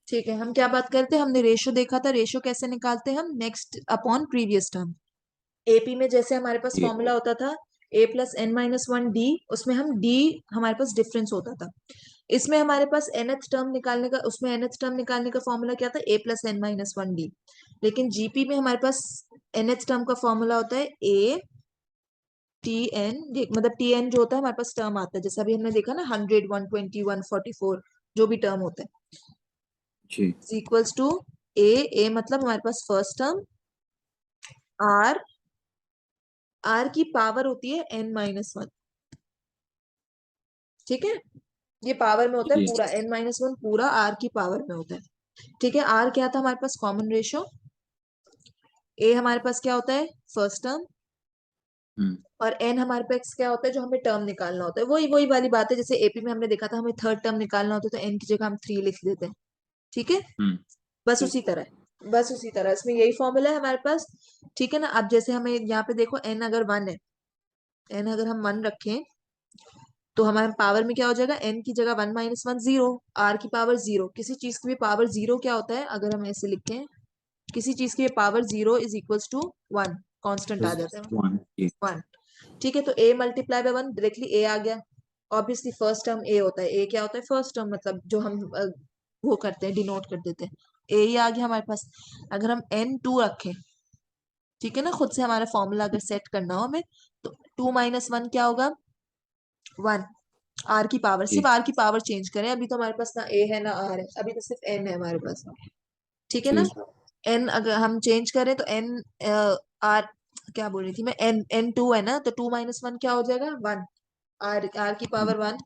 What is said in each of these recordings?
ठीक है, हम क्या बात करते हैं, हमने रेशो देखा था, रेशो कैसे निकालते हैं हम, next upon previous term. AP में जैसे हमारे पास जी फॉर्मूला होता था a+n-1d, उसमें हम d हमारे पास डिफरेंस होता था। इसमें हमारे पास nth टर्म निकालने का, उसमें nth टर्म निकालने का फॉर्मूला क्या था, a+n-1d। लेकिन जीपी में हमारे पास nth टर्म का फॉर्मूला होता है a tn, मतलब tn जो होता है हमारे पास टर्म आता है, जैसे अभी हमने देखा ना 100, 120, 144 जो भी टर्म होता है, जी इक्वल्स टू a मतलब हमारे पास फर्स्ट टर्म, r r की पावर होती है n-1। ठीक है, ये पावर में होता है जी पूरा, n-1 पूरा r की पावर में होता है। ठीक है, r क्या था हमारे पास, कॉमन रेशियो। a हमारे पास क्या होता है, फर्स्ट टर्म। हम्म और n हमारे पास क्या होता है, जो हमें टर्म निकालना होता है, वही वही वाली बात है, जैसे एपी में हमने देखा था, हमें थर्ड टर्म निकालना होता है तो n की जगह हम 3 लिख देते हैं। ठीक है, हम्म बस जी उसी तरह, बस उसी तरह इसमें यही फॉर्मूला है हमारे पास। ठीक है ना, अब जैसे हमें यहाँ पे देखो n अगर 1 है, n अगर हम 1 रखें तो हमारे पावर में क्या हो जाएगा, n की जगह 1 - 1 0, r की पावर 0। किसी चीज की भी पावर 0 क्या होता है, अगर हम ऐसे लिखें, किसी चीज की power 0 is equals to 1, constant आ जाता है वन जी 1। ठीक है, तो a multiply by 1, directly a आ गया। ऑब्वियसली फर्स्ट टर्म a होता है, a क्या होता है, फर्स्ट टर्म, मतलब जो हम वो करते हैं, डिनोट कर देते हैं, a ही आ गया हमारे पास। अगर हम n2 रखें, ठीक है ना, खुद से हमारा फॉर्मूला अगर सेट करना हो हमें, तो 2 - 1 क्या होगा, 1। आर की पावर, सिर्फ जी आर की पावर चेंज करें, अभी तो हमारे पास ना ए है ना आर है, अभी तो सिर्फ एन है हमारे पास। ठीक है ना, जी एन अगर हम चेंज करें तो एन, आर, क्या बोल रही थी मैं, एन 2 है ना, तो 2 - 1 क्या हो जाएगा, 1। आर आर की hmm power 1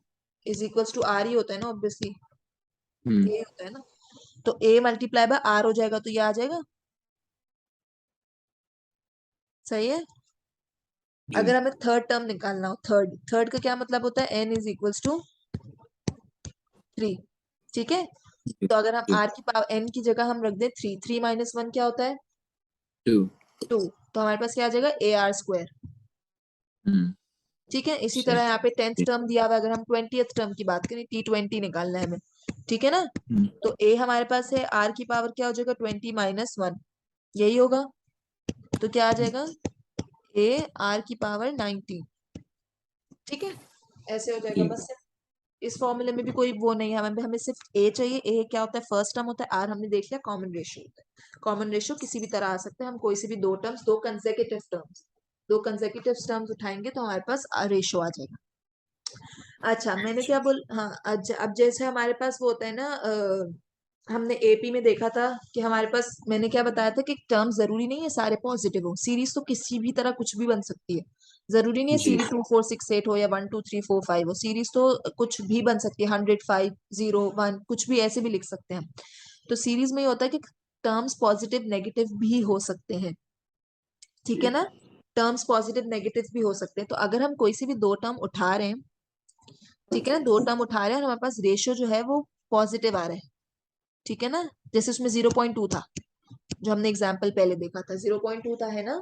is equals to r ही होता है ना, ऑब्वियसली हम्म, ए होता है ना, तो ए मल्टीप्लाई बाय आर हो जाएगा, तो ये आ जाएगा। सही है। जी अगर हमें थर्ड टर्म निकालना हो, थर्ड थर्ड का क्या मतलब होता है, एन इज इक्वल्स टू 3। ठीक है, जी तो अगर हम जी आर की पावर एन की जगह हम रख दें 3, 3 - 1 क्या होता है, टू 2। तो हमारे पास क्या आ जाएगा, AR²। हम्म ठीक है, इसी सही तरह यहाँ पे 10th जी टर्म दिया हुआ है, अगर हम 20th टर्म की बात करें, T20 निकालना है हमें। ठीक है ना, हम्म तो a हमारे पास है, r की पावर क्या हो जाएगा, 20 - 1, यही होगा। तो क्या आ जाएगा, a r की पावर 19। ठीक है, ऐसे हो जाएगा जी बस। इस फॉर्मूले में भी कोई वो नहीं है, हमें हमें सिर्फ a चाहिए। a क्या होता है, फर्स्ट टर्म होता है, r हमने देख लिया कॉमन रेशियो होता है। कॉमन रेशियो किसी भी तरह आ सकते हैं, हम कोई से भी दो टर्म्स, दो कंसेक्यूटिव टर्म्स उठाएंगे तो हमारे पास रेशियो आ जाएगा। अच्छा, मैंने क्या बोल, हाँ, अब जैसे हमारे पास वो होता है ना, हमने एपी में देखा था कि हमारे पास, मैंने क्या बताया था कि टर्म जरूरी नहीं है सारे पॉजिटिव हो, सीरीज तो किसी भी तरह कुछ भी बन सकती है। जरूरी नहीं है जी सीरीज 2 4 6 8 हो या 1 2 3 4 5 हो, सीरीज तो कुछ भी बन सकती है, 100 5 0 1, कुछ भी ऐसे भी लिख सकते हैं हम। तो सीरीज में ये होता है कि टर्म्स पॉजिटिव नेगेटिव भी हो सकते हैं। ठीक है जी ना, टर्म्स पॉजिटिव नेगेटिव भी हो सकते हैं, तो अगर हम कोई सी भी दो टर्म उठा रहे हैं, ठीक है ना, दो टर्म उठा रहे हैं और हमारे पास रेशियो जो है वो पॉजिटिव आ रहा है, ठीक है ना, जैसे उसमें 0.2 था, जो हमने एग्जाम्पल पहले देखा था, 0.2 था, है ना।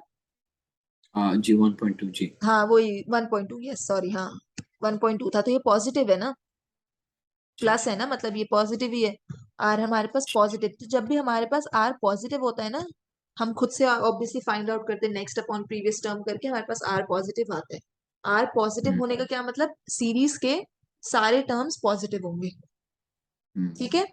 हाँ जी 1.2 जी हाँ वही 1.2, यस सॉरी, हाँ 1.2 था, तो ये पॉजिटिव है ना, जी प्लस है ना, मतलब ये पॉजिटिव ही है। आर हमारे पास पॉजिटिव, तो जब भी हमारे पास आर पॉजिटिव होता है ना, हम खुद से ऑब्वियसली फाइंड आउट करते हैं, नेक्स्ट अपॉन प्रीवियस टर्म करके हमारे पास आर पॉजिटिव आता है। आर पॉजिटिव हम्म होने का क्या मतलब, सीरीज के सारे टर्म्स पॉजिटिव होंगे। हम्म ठीक है,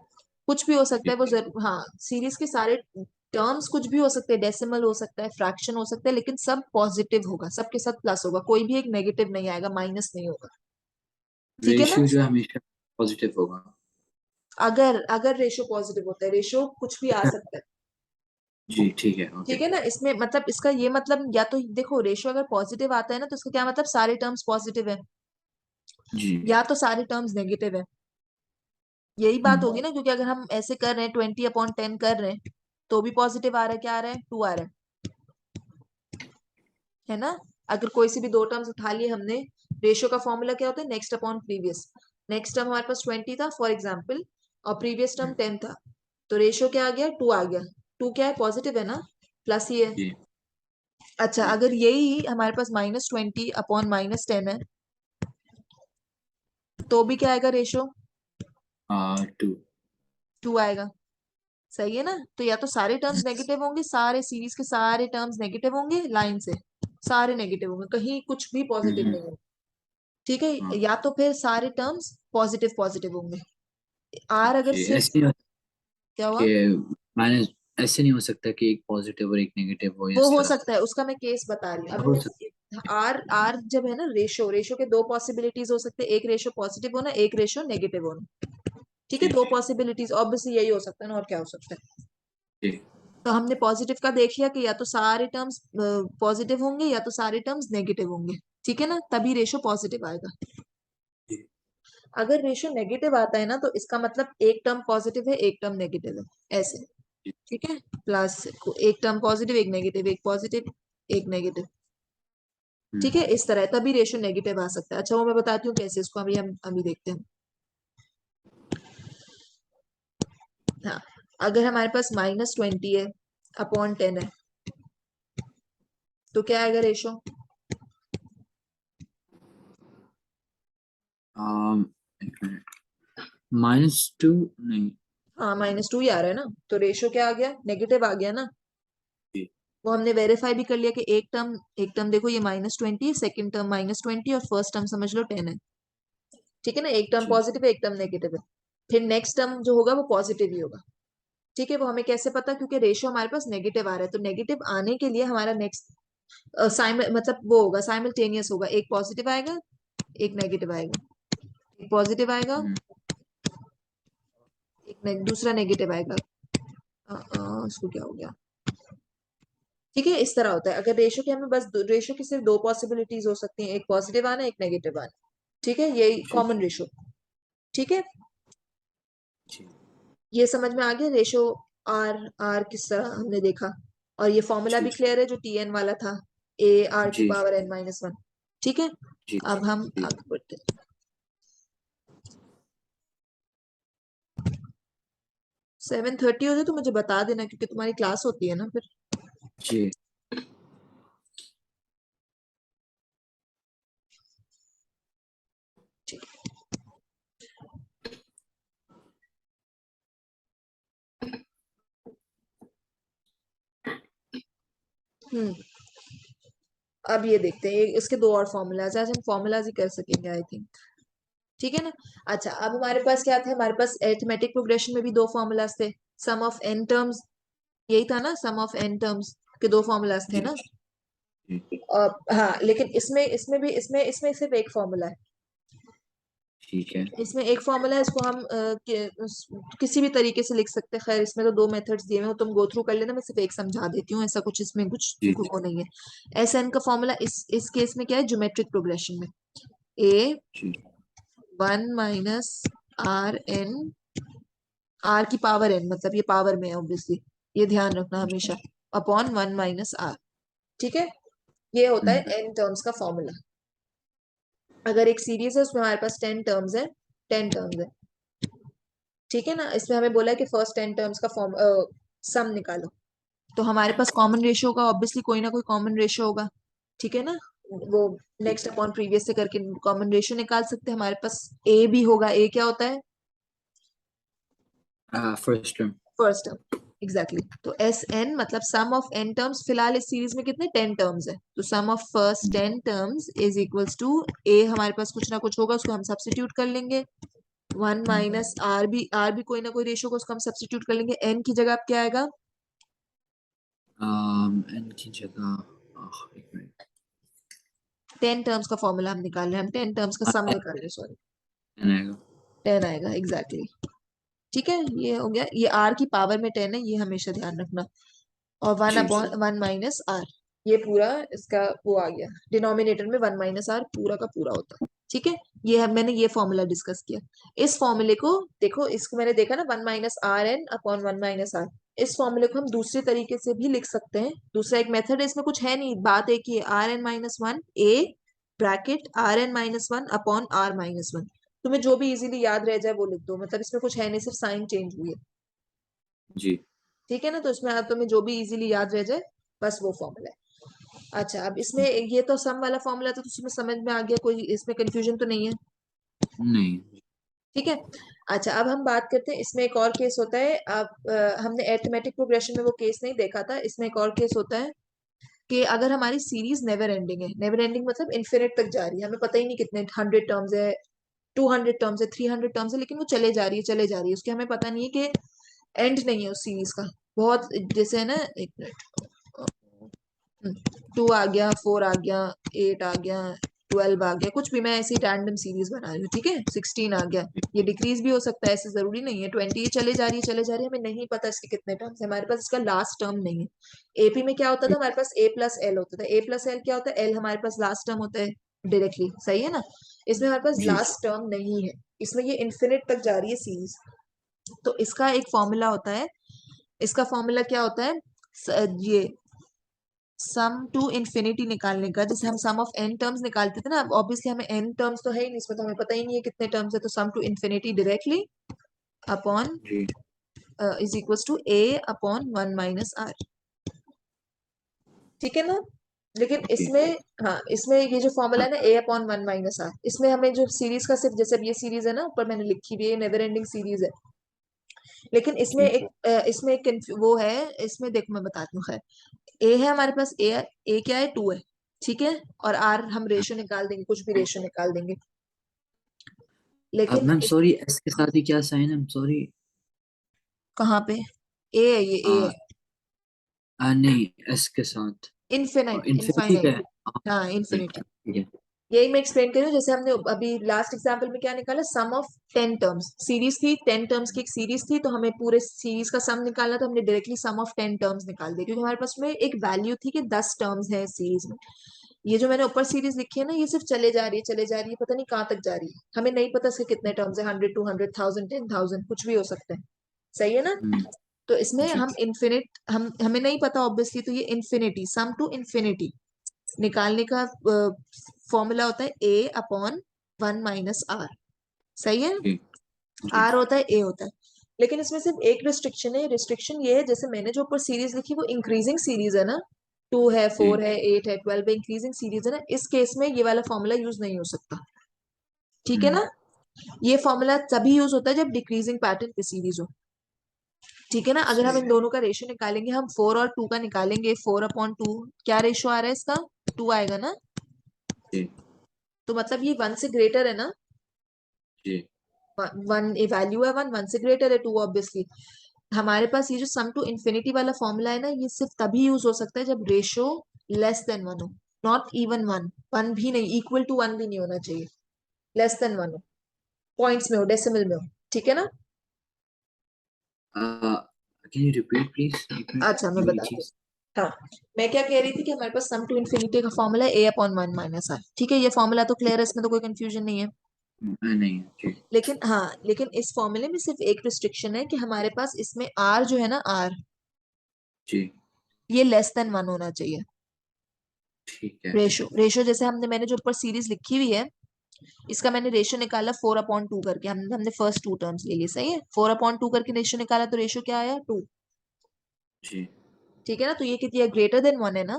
कुछ भी हो सकता जी है वो जरूर, हाँ, सीरीज के सारे टर्म्स कुछ भी हो सकते हैं, डेसिमल हो सकता है, फ्रैक्शन हो सकता है, लेकिन सब पॉजिटिव होगा, सबके साथ प्लस होगा, कोई भी एक नेगेटिव नहीं आएगा, माइनस नहीं होगा। ठीक है ना, रेशियो जो है हमेशा पॉजिटिव होगा अगर अगर रेशो पॉजिटिव होता है, रेशो कुछ भी आ सकता है। जी ठीक है ओके ठीक है ना, इसमें मतलब इसका ये मतलब, या तो देखो रेशो अगर पॉजिटिव आता है ना, तो इसका क्या मतलब, सारे टर्म्स पॉजिटिव है, जी या तो सारे टर्म्स नेगेटिव है, यही बात हम्म होगी ना, क्योंकि अगर हम ऐसे कर रहे हैं 20/10 कर रहे हैं, तो भी पॉजिटिव आ रहा है, क्या आ रहा है, 2 आ रहा है ना। अगर कोई सी भी दो टर्म्स उठा लिए हमने, रेशियो का फॉर्मूला क्या होता है, next upon previous. Next term हमारे पास 20 था फॉर एग्जाम्पल, और प्रीवियस टर्म 10 था, तो रेशियो क्या आ गया, 2 आ गया। 2 क्या है, पॉजिटिव है ना, प्लस ही है। जी अच्छा, जी अगर यही हमारे पास -20/-10 है, तो भी क्या आएगा रेशियो, टू 2 आएगा। सही है ना। तो या तो सारे टर्म्स नेगेटिव होंगे, सारे सीरीज के सारे टर्म्स नेगेटिव होंगे लाइन से, सारे नेगेटिव होंगे, कहीं कुछ भी पॉजिटिव हम्म, नहीं होगा। ठीक है, हाँ या तो फिर सारे टर्म्स पॉजिटिव पॉजिटिव होंगे। आर अगर जी। सिर्फ, ऐसे नहीं क्या हुआ? कि माइनस, ऐसे नहीं हो सकता कि एक पॉजिटिव और एक नेगेटिव हो वो इस हो तरह। सकता है, उसका मैं केस बता रही हूँ या अभी हो सकता। मैं। आर आर जब है ना, रेशो रेशो के दो पॉसिबिलिटीज हो सकते हैं, एक रेशो पॉजिटिव होना, एक रेशो नेगेटिव होना। ठीक है, जी दो पॉसिबिलिटीज ऑब्वियसली यही हो सकता है ना, और क्या हो सकता है। जी तो हमने पॉजिटिव का देख लिया कि या तो सारे टर्म्स पॉजिटिव होंगे या तो सारे टर्म्स नेगेटिव होंगे। ठीक है ना, तभी रेशो पॉजिटिव आएगा। जी अगर रेशो नेगेटिव आता है ना, तो इसका मतलब एक टर्म पॉजिटिव है एक टर्म नेगेटिव है, ऐसे। जी। ठीक है, प्लस एक टर्म पॉजिटिव एक नेगेटिव, एक पॉजिटिव एक नेगेटिव। ठीक है, हम्म, इस तरह तभी रेशो नेगेटिव आ सकता है। अच्छा, वो मैं बताती हूँ कैसे, इसको अभी हम अभी देखते हैं। हाँ, अगर हमारे पास -20 है अपॉन 10 है, तो क्या आएगा रेशो? एक मिनट। -2 नहीं। हाँ, -2 ही आ रहा है ना, तो रेशो क्या आ गया? नेगेटिव आ गया ना। जी वो हमने वेरीफाई भी कर लिया कि एक टर्म देखो ये -20, सेकंड टर्म -20 और फर्स्ट टर्म समझ लो 10 है। ठीक है ना, एक टर्म जी पॉजिटिव है एक टर्म नेगेटिव है। फिर नेक्स्ट टर्म जो होगा वो पॉजिटिव ही होगा। ठीक है, वो हमें कैसे पता? क्योंकि रेशो हमारे पास नेगेटिव आ रहा है, तो नेगेटिव आने के लिए हमारा नेक्स्ट मतलब वो होगा साइमल्टेनियस होगा, एक पॉजिटिव आएगा एक नेगेटिव आएगा, एक पॉजिटिव आएगा हम्म, दूसरा नेगेटिव आएगा। उसको क्या हो गया? ठीक है, इस तरह होता है। अगर रेशो के हमें बस रेशो की सिर्फ दो पॉसिबिलिटीज हो सकती हैं, एक पॉजिटिव आना एक नेगेटिव आना। ठीक है, यही जी कॉमन रेशो। ठीक है, जी ये समझ में आ गया रेशो। आर आर किस तरह हमने देखा, और ये फॉर्मूला जी भी क्लियर है जो टीएन वाला था, AR की जी पावर n-1। ठीक है, जी अब हम जी। आगे बढ़ते हैं। 7:30 हो जाए तो मुझे बता देना, क्योंकि तुम्हारी क्लास होती है ना फिर। जी ठीक। हम्म, अब ये देखते हैं, इसके दो और फॉर्मूलाज, आज हम फॉर्मूलाज ही कर सकेंगे आई थिंक। ठीक है ना। अच्छा, अब हमारे पास क्या थे? हमारे पास अरिथमेटिक प्रोग्रेशन में भी दो फॉर्मूलाज थे। सम ऑफ एन टर्म्स, यही था ना, सम ऑफ एन टर्म्स के दो फॉर्मूलाज थे जी ना। जी और हाँ, लेकिन इसमें भी इसमें सिर्फ एक फॉर्मूला है। ठीक है। इसमें एक फॉर्मूला है, इसको हम किसी भी तरीके से लिख सकते हैं। खैर, इसमें तो दो मेथड्स दिए हुए हैं, तुम गो थ्रू कर लेना, मैं सिर्फ एक समझा देती हूँ, ऐसा कुछ इसमें कुछ जी जी वो नहीं है। एस एन का फॉर्मूला इस केस में क्या है? ज्योमेट्रिक प्रोग्रेशन में ए जी 1 - RN, आर की पावर एन, मतलब ये पावर में है ऑब्वियसली, ये ध्यान रखना जी। हमेशा, अपॉन 1 - R। ठीक है, ये होता है हम्म, एन टर्म्स का फॉर्मूला। अगर एक सीरीज है उसमें हमारे पास 10 टर्म्स है, 10 टर्म्स है। ठीक है ना, इसमें हमें बोला है कि फर्स्ट 10 टर्म्स का फॉर्म सम निकालो। तो हमारे पास कॉमन रेशियो होगा ऑब्वियसली, कोई ना कोई कॉमन रेशियो होगा। ठीक है ना, वो जी नेक्स्ट अपॉन प्रीवियस से करके कॉमन रेशियो निकाल सकते हैं। हमारे पास ए भी होगा, ए क्या होता है? First term. First term, exactly. तो एस एन मतलब सम ऑफ एन टर्म्स, फिलहाल इस सीरीज में कितने 10 टर्म्स है, तो sum of first 10 terms is equals to a, हमारे पास कुछ ना कुछ होगा, उसको हम सब्स्टिट्यूट कर लेंगे। 1 - R भी, आर भी कोई ना कोई रेशियो को, उसको हम सब्स्टिट्यूट कर लेंगे। एन की जगह अब क्या आएगा? एन की जगह एक मिनट। 10 टर्म्स का फॉर्मूला हम निकाल रहे हैं, हम 10 टर्म्स का सम एन निकाल रहे हैं, सॉरी। आएगा। 10 आएगा, एग्जैक्टली exactly. ठीक है, ये हो गया, ये आर की पावर में 10 है, ये हमेशा ध्यान रखना। और वन जी अपॉन 1 - R, ये पूरा इसका वो आ गया डिनोमिनेटर में, 1 - R पूरा का पूरा होता है। ठीक है, मैंने ये फॉर्मूला डिस्कस किया। इस फॉर्मूले को देखो, इसको मैंने देखा ना, 1 - RN अपॉन 1 - R। इस फॉर्मूले को हम दूसरे तरीके से भी लिख सकते हैं, दूसरा एक मेथड है, इसमें कुछ है नहीं, बात एक ही है। RN - 1 A bracket RN - 1 upon R - 1। तुम्हें जो भी इजीली याद रह जाए वो लिख दो, मतलब इसमें कुछ है नहीं, सिर्फ साइन चेंज हुई है। जी ठीक है ना, तो इसमें अब तुम्हें जो भी इजीली याद रह जाए, बस वो फॉर्मूला है। अच्छा, अब इसमें ये तो सम वाला फॉर्मूला था, तो तुम्हें समझ में आ गया, कोई इसमें कंफ्यूजन तो नहीं है? नहीं। ठीक है। अच्छा, अब हम बात करते हैं, इसमें एक और केस होता है। अब हमने अरिथमेटिक प्रोग्रेशन में वो केस नहीं देखा था, इसमें एक और केस होता है कि अगर हमारी सीरीज नेवर एंडिंग है, नेवर एंडिंग मतलब इन्फिनिट तक जा रही है, हमें पता ही नहीं कितने 100 टर्म्स है, 200 टर्म्स है, 300 टर्म्स है, लेकिन वो चले जा रही है, चले जा रही है, उसके हमें पता नहीं है कि एंड नहीं है उस सीरीज का। बहुत जैसे है ना, एक मिनट, 2 आ गया, 4 आ गया, 8 आ गया, 12 आ गया, कुछ भी, मैं ऐसी रैंडम सीरीज बना रही हूँ, ठीक है, 16 आ गया, ये डिक्रीज भी हो सकता है, ऐसे जरूरी नहीं है, 20 ये चले जा रही है, चले जा रही है, हमें नहीं पता इसके कितने टर्म्स है, हमारे पास इसका लास्ट टर्म नहीं है। एपी में क्या होता था, हमारे पास ए प्लस एल होता था, ए प्लस एल क्या होता है, एल हमारे पास लास्ट टर्म होता है डायरेक्टली, सही है ना। इसमें हमारे पास जी लास्ट टर्म नहीं है, इसमें ये इन्फिनिट तक जा रही है सीरीज। तो इसका एक फॉर्मूला होता है, इसका फॉर्मूला क्या होता है, ये सम टू इन्फिनिटी निकालने का, जैसे हम सम ऑफ एन टर्म्स निकालते थे ना, अब ऑब्वियसली हमें एन टर्म्स तो है ही नहीं इसमें, तो हमें पता ही नहीं है कितने टर्म्स है, तो sum to infinity directly upon जी is equals to a upon 1 - r, ठीक है ना। लेकिन ओके इसमें, हाँ, इसमें ये जो फॉर्मूला हाँ है ना, ए अपॉन 1 - आर, इसमें हमें जो सीरीज का सिर्फ, जैसे अब ये सीरीज है ना, ऊपर मैंने लिखी हुई है, नेवर एंडिंग सीरीज है, लेकिन इसमें जी एक इसमें एक वो है, इसमें देखो मैं बताती हूँ, खैर, ए है हमारे पास, ए क्या है, 2 है, ठीक है, और आर हम हाँ। रेशो निकाल देंगे, कुछ भी रेशो निकाल देंगे, अब लेकिन मैम सॉरी, एस के साथ ही क्या साइन है, सॉरी। कहाँ पे ए है, ये ए है, नहीं, एस के साथ इन्फिनाइट, इन्फिनिटी का इनफाइनाइट, है। हाँ राइट, इन्फिनिटी। ठीक है। यही मैं एक्सप्लेन कर रही हूँ, जैसे हमने अभी लास्ट एग्जांपल में क्या निकाला, सम ऑफ 10 टर्म्स, सीरीज थी 10 टर्म्स की एक सीरीज थी, तो हमें पूरे सीरीज का सम निकालना, तो हमने डायरेक्टली सम ऑफ 10 टर्म्स निकाल दिया, क्योंकि हमारे पास में एक वैल्यू थी कि 10 टर्म्स है सीरीज में। ये जो मैंने ऊपर सीरीज लिखी है ना, ये सिर्फ चले जा रही है, चले जा रही है, पता नहीं कहाँ तक जा रही है, हमें नहीं पता इसके कितने टर्म्स है, 100, 200, 1000, 10,000, कुछ भी हो सकता है, सही है ना। हम्म, तो इसमें जी हम इन्फिनिट, हमें नहीं पता ऑब्वियसली, तो ये इन्फिनिटी, सम टू इन्फिनिटी निकालने का फॉर्मूला होता है ए अपॉन 1 - आर, सही है। जी जी आर होता है, ए होता है, लेकिन इसमें सिर्फ एक रिस्ट्रिक्शन है, रिस्ट्रिक्शन ये है, जैसे मैंने जो ऊपर सीरीज लिखी वो इंक्रीजिंग सीरीज है ना, 2 है, जी 4 है, 8 है, 12 है, इंक्रीजिंग सीरीज है ना, इस केस में ये वाला फॉर्मूला यूज नहीं हो सकता, ठीक है हम्म, ना। ये फॉर्मूला तभी यूज होता है जब डिक्रीजिंग पैटर्न की सीरीज हो, ठीक है ना। अगर हम सही इन है। दोनों का रेशियो निकालेंगे, हम 4 और 2 का निकालेंगे, 4/2, क्या रेशियो आ रहा है इसका, 2 आएगा ना, जी तो मतलब ये 1 से ग्रेटर है ना, जी वन ए वैल्यू है, 1 से ग्रेटर है 2 ऑब्वियसली। हमारे पास ये जो सम टू इन्फिनिटी वाला फॉर्मूला है ना, ये सिर्फ तभी यूज हो सकता है जब रेशियो लेस देन 1 हो, नॉट इवन 1, 1 भी नहीं, इक्वल टू 1 भी नहीं होना चाहिए, लेस देन 1 हो, पॉइंट्स में हो, डेसिमल में हो, ठीक है ना। कैन यू रिपीट प्लीज, एक मिनट अच्छा मैं वही बताती हूँ, चीज। हाँ, मैं क्या कह रही थी कि हमारे पास सम टू इन्फिनिटी का फॉर्मूला है ए अपॉन 1 - आर, ठीक है, ये फॉर्मूला तो क्लियर है, इसमें तो कोई कंफ्यूजन नहीं है। नहीं जी लेकिन हाँ, लेकिन इस फॉर्मूले में सिर्फ एक रिस्ट्रिक्शन है कि हमारे पास इसमें आर जो है ना, आर, जी ये लेस देन 1 होना चाहिए, ठीक है। रेशो जैसे मैंने जो ऊपर सीरीज लिखी हुई है, इसका मैंने रेशो निकाला 4/2 करके, हमने फर्स्ट 2 टर्म्स ले लिए, सही है, 4/2 करके रेशो निकाला, तो रेशो क्या आया, 2, जी ठीक है ना, तो ये कितनी है, ग्रेटर देन 1 है ना।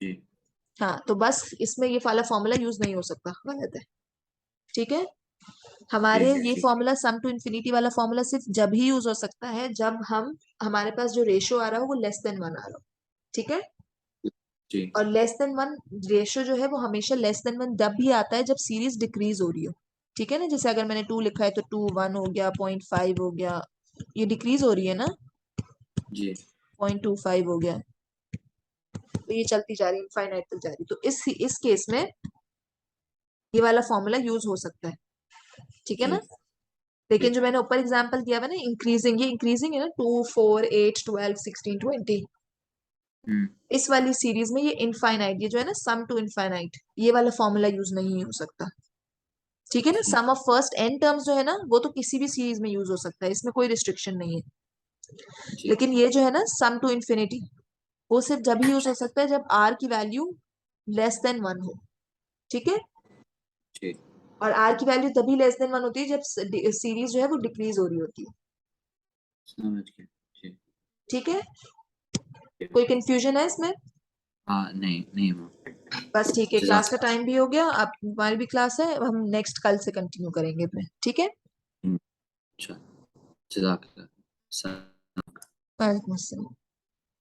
जी हाँ, तो बस इसमें ये वाला फॉर्मूला यूज नहीं हो सकता, गलत है, ठीक है। जी हमारे ये ठीक फॉर्मूला सम टू इन्फिनिटी वाला फॉर्मूला सिर्फ जब ही यूज हो सकता है जब हमारे पास जो रेशो आ रहा हो वो लेस देन 1 आ रहा हो, ठीक है। जी और लेस देन 1 रेशो जो है वो हमेशा लेस देन 1 जब भी आता है जब सीरीज डिक्रीज हो रही हो, ठीक है ना, जैसे अगर मैंने 2 लिखा है तो 2, 1 हो गया, 0.5 हो गया, ये डिक्रीज हो रही है ना, जी 0.25 हो गया, तो ये चलती जा रही है, इनफाइनाइट तक जा रही है, तो इस केस में ये वाला फॉर्मूला यूज हो सकता है, ठीक है जी ना। लेकिन जी जो मैंने ऊपर एग्जांपल दिया हुआ ना, इंक्रीजिंग, ये इंक्रीजिंग है ना, 2, 4, 8, 12, 16, 20, हम्म, इस वाली सीरीज में ये इनफाइनाइट, ये जो है ना सम टू इनफाइनाइट, ये वाला फॉर्मूला यूज नहीं हो सकता, ठीक है ना। ठीक सम ऑफ फर्स्ट एन टर्म्स जो है ना, वो तो किसी भी सीरीज में यूज हो सकता है, इसमें कोई रिस्ट्रिक्शन नहीं है, जी लेकिन ये जो है ना सम टू इन्फिनिटी, वो सिर्फ जब ही यूज हो सकता है जब आर की वैल्यू लेस देन 1 हो, ठीक है। जी और आर की वैल्यू तभी लेस देन 1 होती है जब सीरीज जो है वो डिक्रीज हो रही होती है, समझ गया जी ठीक है। जी। कोई कंफ्यूजन है इसमें, हाँ नहीं नहीं मैम, बस ठीक है, क्लास जज़ाक का टाइम भी हो गया, अब हमारी भी क्लास है, अब हम नेक्स्ट कल से कंटिन्यू करेंगे अपने, ठीक है। अच्छा, जज़ाकल्लाह। स वालेकुम अस्सलाम।